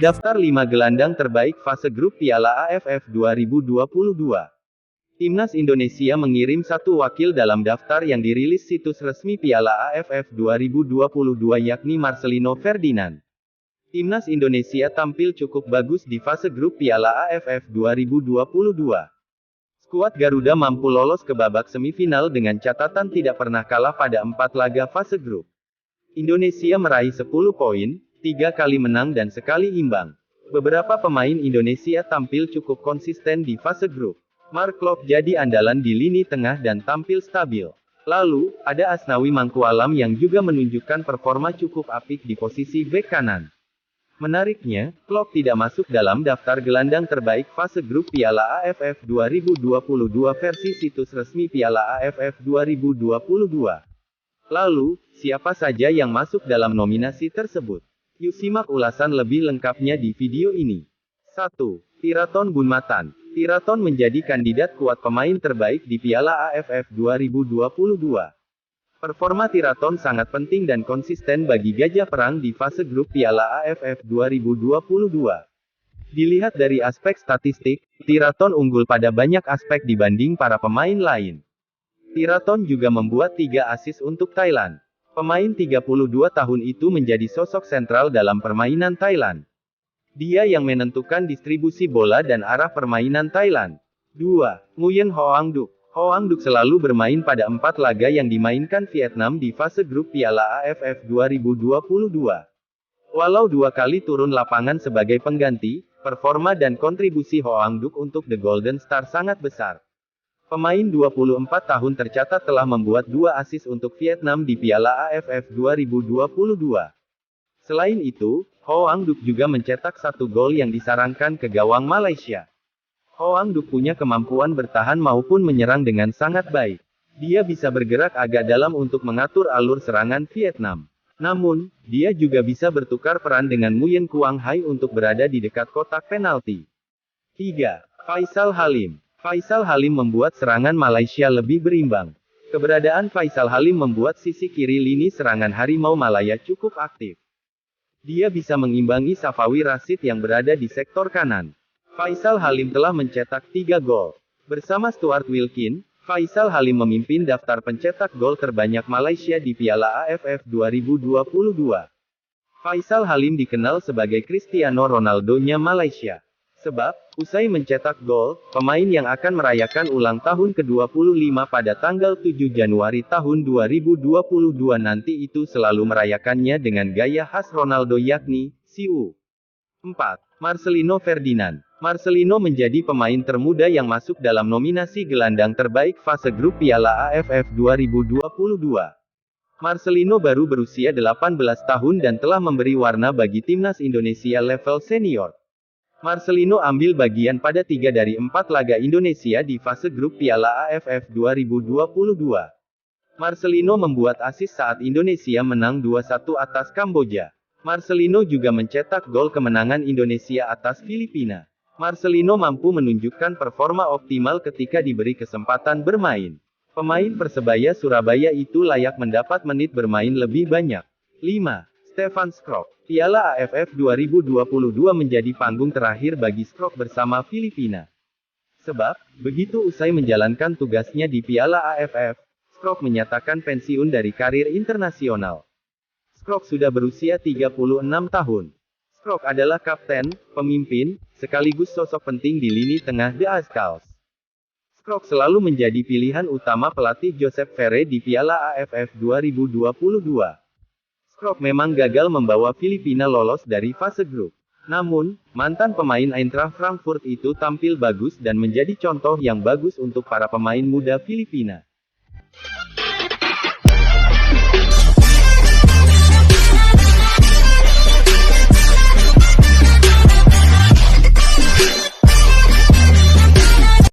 Daftar 5 gelandang terbaik fase grup Piala AFF 2022. Timnas Indonesia mengirim satu wakil dalam daftar yang dirilis situs resmi Piala AFF 2022 yakni Marcelino Ferdinand. Timnas Indonesia tampil cukup bagus di fase grup Piala AFF 2022. Skuad Garuda mampu lolos ke babak semifinal dengan catatan tidak pernah kalah pada 4 laga fase grup. Indonesia meraih 10 poin, 3 kali menang dan sekali imbang. Beberapa pemain Indonesia tampil cukup konsisten di fase grup. Mark Klok jadi andalan di lini tengah dan tampil stabil. Lalu, ada Asnawi Mangkualam yang juga menunjukkan performa cukup apik di posisi bek kanan. Menariknya, Klok tidak masuk dalam daftar gelandang terbaik fase grup Piala AFF 2022 versi situs resmi Piala AFF 2022. Lalu, siapa saja yang masuk dalam nominasi tersebut? Yuk simak ulasan lebih lengkapnya di video ini. 1. Tiraton Bunmatan. Tiraton menjadi kandidat kuat pemain terbaik di Piala AFF 2022. Performa Tiraton sangat penting dan konsisten bagi Gajah Perang di fase grup Piala AFF 2022. Dilihat dari aspek statistik, Tiraton unggul pada banyak aspek dibanding para pemain lain. Tiraton juga membuat 3 assist untuk Thailand. Pemain 32 tahun itu menjadi sosok sentral dalam permainan Thailand. Dia yang menentukan distribusi bola dan arah permainan Thailand. 2. Nguyen Hoang Duc. Hoang Duc selalu bermain pada 4 laga yang dimainkan Vietnam di fase grup Piala AFF 2022. Walau 2 kali turun lapangan sebagai pengganti, performa dan kontribusi Hoang Duc untuk The Golden Star sangat besar. Pemain 24 tahun tercatat telah membuat 2 assist untuk Vietnam di Piala AFF 2022. Selain itu, Hoang Duc juga mencetak 1 gol yang disarankan ke gawang Malaysia. Hoang Duc punya kemampuan bertahan maupun menyerang dengan sangat baik. Dia bisa bergerak agak dalam untuk mengatur alur serangan Vietnam. Namun, dia juga bisa bertukar peran dengan Nguyen Quang Hai untuk berada di dekat kotak penalti. 3. Faisal Halim. Faisal Halim membuat serangan Malaysia lebih berimbang. Keberadaan Faisal Halim membuat sisi kiri lini serangan Harimau Malaya cukup aktif. Dia bisa mengimbangi Safawi Rashid yang berada di sektor kanan. Faisal Halim telah mencetak 3 gol. Bersama Stuart Wilkin, Faisal Halim memimpin daftar pencetak gol terbanyak Malaysia di Piala AFF 2022. Faisal Halim dikenal sebagai Cristiano Ronaldo-nya Malaysia. Sebab, usai mencetak gol, pemain yang akan merayakan ulang tahun ke-25 pada tanggal 7 Januari tahun 2022 nanti itu selalu merayakannya dengan gaya khas Ronaldo yakni, Siu. 4. Marcelino Ferdinand. Marcelino menjadi pemain termuda yang masuk dalam nominasi gelandang terbaik fase grup Piala AFF 2022. Marcelino baru berusia 18 tahun dan telah memberi warna bagi timnas Indonesia level senior. Marcelino ambil bagian pada 3 dari 4 laga Indonesia di fase grup Piala AFF 2022. Marcelino membuat assist saat Indonesia menang 2-1 atas Kamboja. Marcelino juga mencetak gol kemenangan Indonesia atas Filipina. Marcelino mampu menunjukkan performa optimal ketika diberi kesempatan bermain. Pemain Persebaya Surabaya itu layak mendapat menit bermain lebih banyak. 5. Stefan Scrog. Piala AFF 2022 menjadi panggung terakhir bagi Scrog bersama Filipina. Sebab, begitu usai menjalankan tugasnya di Piala AFF, Scrog menyatakan pensiun dari karir internasional. Scrog sudah berusia 36 tahun. Scrog adalah kapten, pemimpin, sekaligus sosok penting di lini tengah The Azkals. Scrog selalu menjadi pilihan utama pelatih Joseph Ferre di Piala AFF 2022. Scrog memang gagal membawa Filipina lolos dari fase grup. Namun, mantan pemain Eintracht Frankfurt itu tampil bagus dan menjadi contoh yang bagus untuk para pemain muda Filipina.